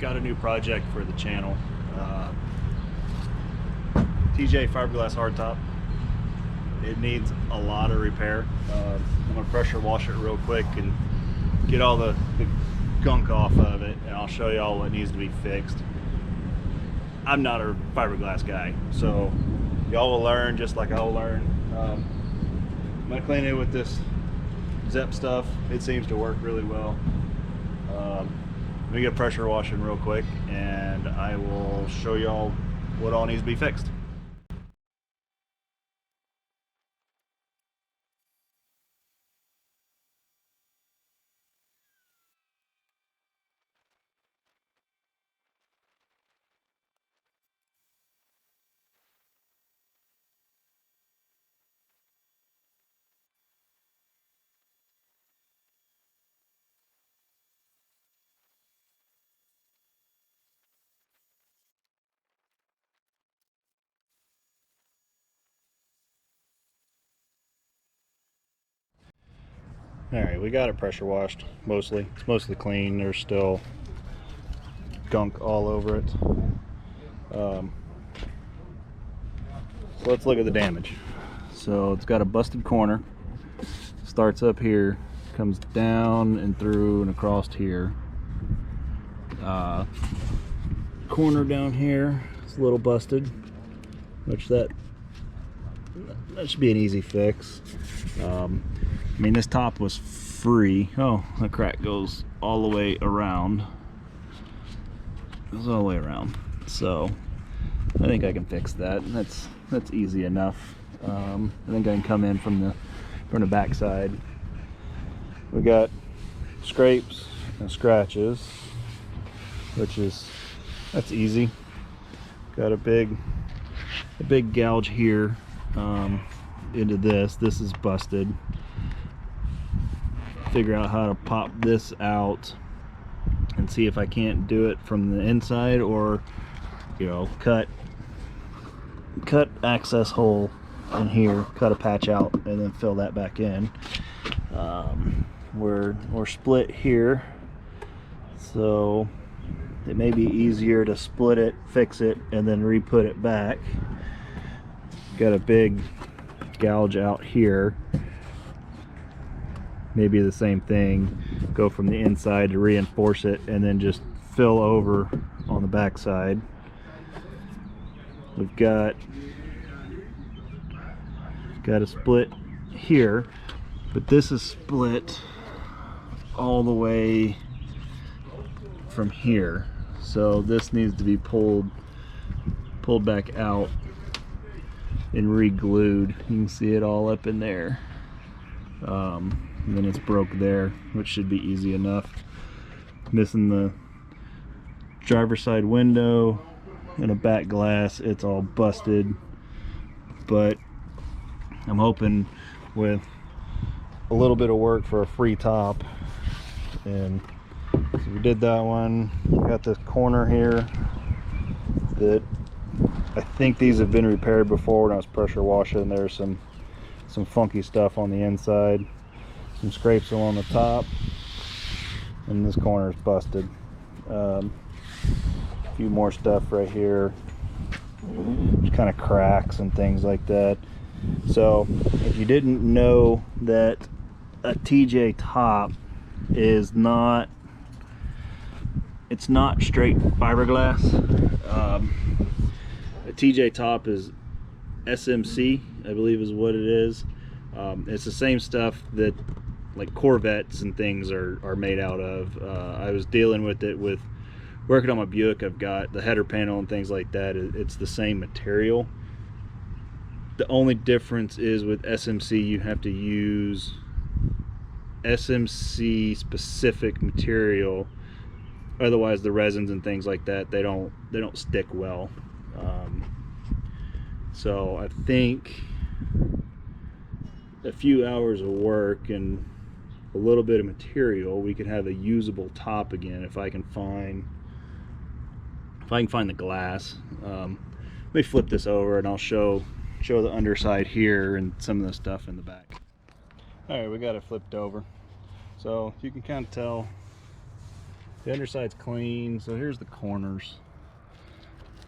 got a new project for the channel. TJ fiberglass hardtop. It needs a lot of repair. I'm gonna pressure wash it real quick and get all the gunk off of it, and I'll show you all what needs to be fixed. I'm not a fiberglass guy, so y'all will learn just like I'll learn. I'm gonna clean it with this Zep stuff. It seems to work really well. Let me get pressure washing real quick, and I will show y'all what all needs to be fixed. Alright, we got it pressure washed mostly. It's mostly clean. There's still gunk all over it. So let's look at the damage. So it's got a busted corner. Starts up here, comes down and through and across here. Corner down here is a little busted, which that should be an easy fix. I mean, this top was free. Oh, the crack goes all the way around. Goes all the way around. So I think I can fix that. That's easy enough. I think I can come in from the back side. We got scrapes and scratches, that's easy. Got a big gouge here into this. This is busted. Figure out how to pop this out and see if I can't do it from the inside, or cut access hole in here, cut a patch out, and then fill that back in. We're split here, so it may be easier to split it, fix it, and then re-put it back. Got a big gouge out here. Maybe the same thing, go from the inside to reinforce it and then just fill over on the back side. We've got a split here, but this is split all the way from here, so this needs to be pulled back out and re-glued. You can see it all up in there. And then it's broke there, which should be easy enough. Missing the driver's side window and a back glass. It's all busted, but I'm hoping with a little bit of work for a free top. And so we did that one. Got this corner here that I think these have been repaired before when I was pressure washing. There's some funky stuff on the inside, some scrapes along the top, and this corner is busted. A few more stuff right here, just kind of cracks and things like that. So if you didn't know that a TJ top is not, it's not straight fiberglass. A TJ top is SMC, I believe is what it is. It's the same stuff that like Corvettes and things are made out of. I was dealing with it with working on my Buick. I've got the header panel and things like that. It's the same material. The only difference is with SMC you have to use SMC specific material, otherwise the resins and things like that, they don't stick well. So I think a few hours of work and a little bit of material, we could have a usable top again if I can find the glass. Let me flip this over and I'll show the underside here and some of the stuff in the back. All right, we got it flipped over, so you can kind of tell The underside's clean, so here's the corners.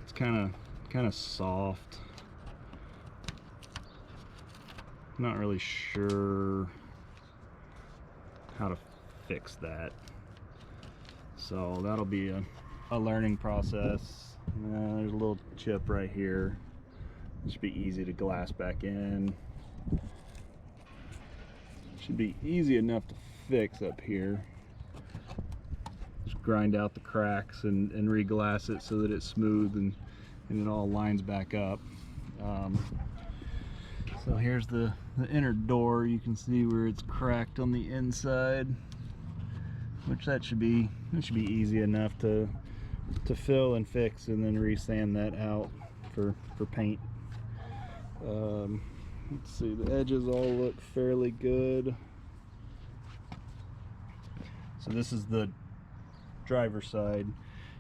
It's kind of soft. Not really sure how to fix that, so that'll be a learning process. There's a little chip right here. It should be easy to glass back in. Should be easy enough to fix up here. Just grind out the cracks and re-glass it so that it's smooth and it all lines back up. So here's the inner door. You can see where it's cracked on the inside, which that should be easy enough to fill and fix, and then re-sand that out for paint. Let's see, the edges all look fairly good. So this is the driver's side.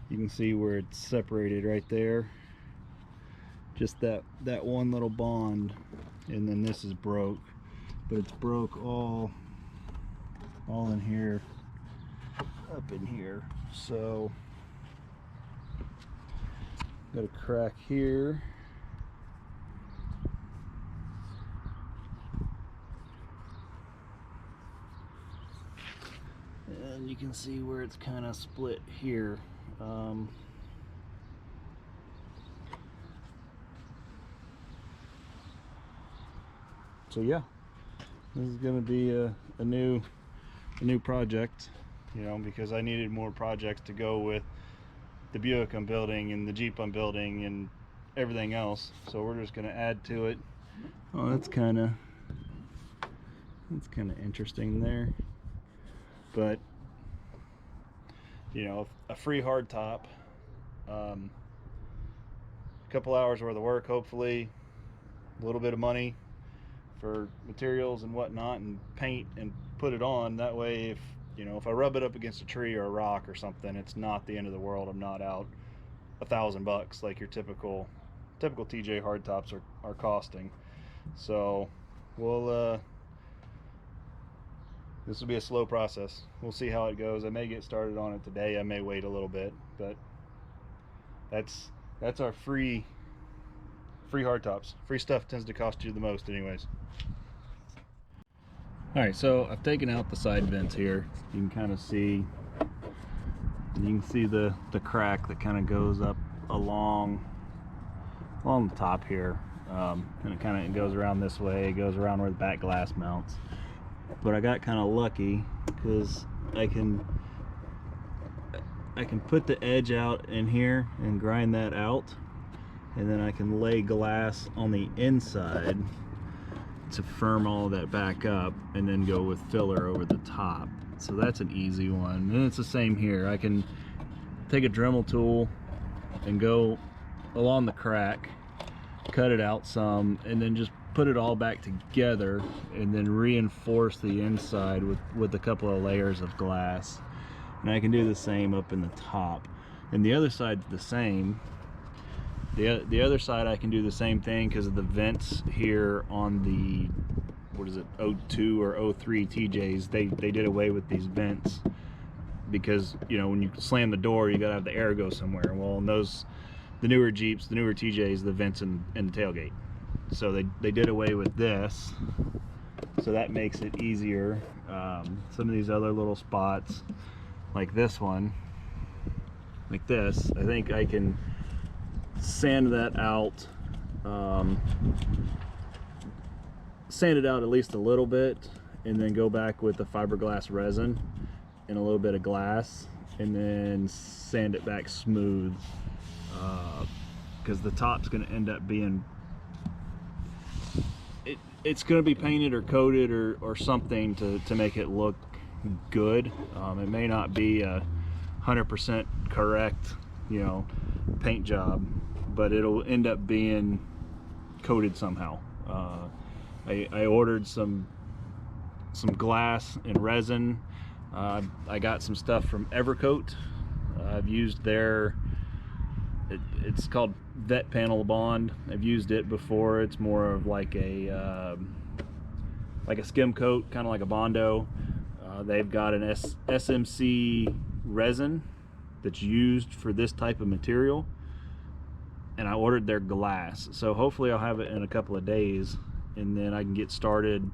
You can see where it's separated right there. Just that one little bond, and then this is broke, but it's broke all in here, up in here. So got a crack here. And you can see where it's kind of split here. So yeah, this is going to be a new project, you know, because I needed more projects to go with the Buick I'm building and the Jeep I'm building and everything else. So we're just going to add to it. Oh, that's kind of interesting there. But you know, a free hard top, a couple hours worth of work, hopefully, a little bit of money for materials and whatnot, and paint, and put it on. That way, if you know, if I rub it up against a tree or a rock or something, it's not the end of the world. I'm not out $1,000 like your typical TJ hardtops are costing. So we'll this will be a slow process. We'll see how it goes. I may get started on it today. I may wait a little bit, but that's our free hardtops. Free stuff tends to cost you the most anyways. All right, so I've taken out the side vents here. You can kind of see, the crack that kind of goes up along the top here, and it kind of goes around this way. It goes around where the back glass mounts. But I got kind of lucky because I can put the edge out in here and grind that out, and then I can lay glass on the inside to firm all of that back up, and then go with filler over the top. So that's an easy one. And it's the same here. I can take a Dremel tool and go along the crack, cut it out some, and then just put it all back together, and then reinforce the inside with a couple of layers of glass. And I can do the same up in the top, and the other side's the same. The other side I can do the same thing because of the vents here on the, what is it, 02 or 03 TJs. They did away with these vents because, you know, when you slam the door, you gotta have the air go somewhere. Well, in the newer Jeeps, the newer TJs, the vents in the tailgate. So they did away with this, so that makes it easier. Some of these other little spots, like this one, like this, I think I can sand that out, sand it out at least a little bit, and then go back with the fiberglass resin and a little bit of glass, and then sand it back smooth, because the top's going to end up being, it's going to be painted or coated or something to make it look good. It may not be a 100% correct, you know, paint job, but it'll end up being coated somehow. I ordered some glass and resin. I got some stuff from Evercoat. I've used their, it's called Vet Panel Bond. I've used it before. It's more of like a skim coat, kind of like a Bondo. They've got an SMC resin that's used for this type of material, and I ordered their glass. So hopefully I'll have it in a couple of days, and then I can get started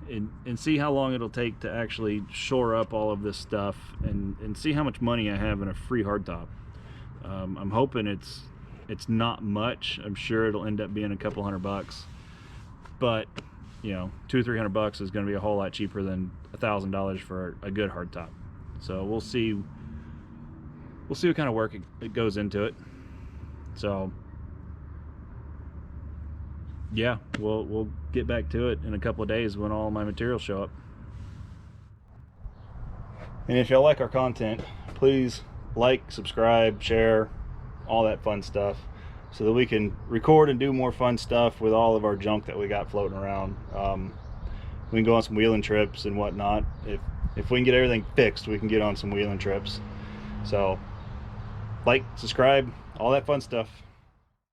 and see how long it'll take to actually shore up all of this stuff, and see how much money I have in a free hardtop. I'm hoping it's not much. I'm sure it'll end up being a couple $100, but you know, $200-300 is going to be a whole lot cheaper than $1,000 for a good hardtop. So we'll see what kind of work it goes into it. So yeah, we'll get back to it in a couple of days when all my materials show up. And if y'all like our content, please like, subscribe, share, all that fun stuff, so that we can record and do more fun stuff with all of our junk that we got floating around. We can go on some wheeling trips and whatnot. If we can get everything fixed, we can get on some wheeling trips. So like, subscribe, all that fun stuff.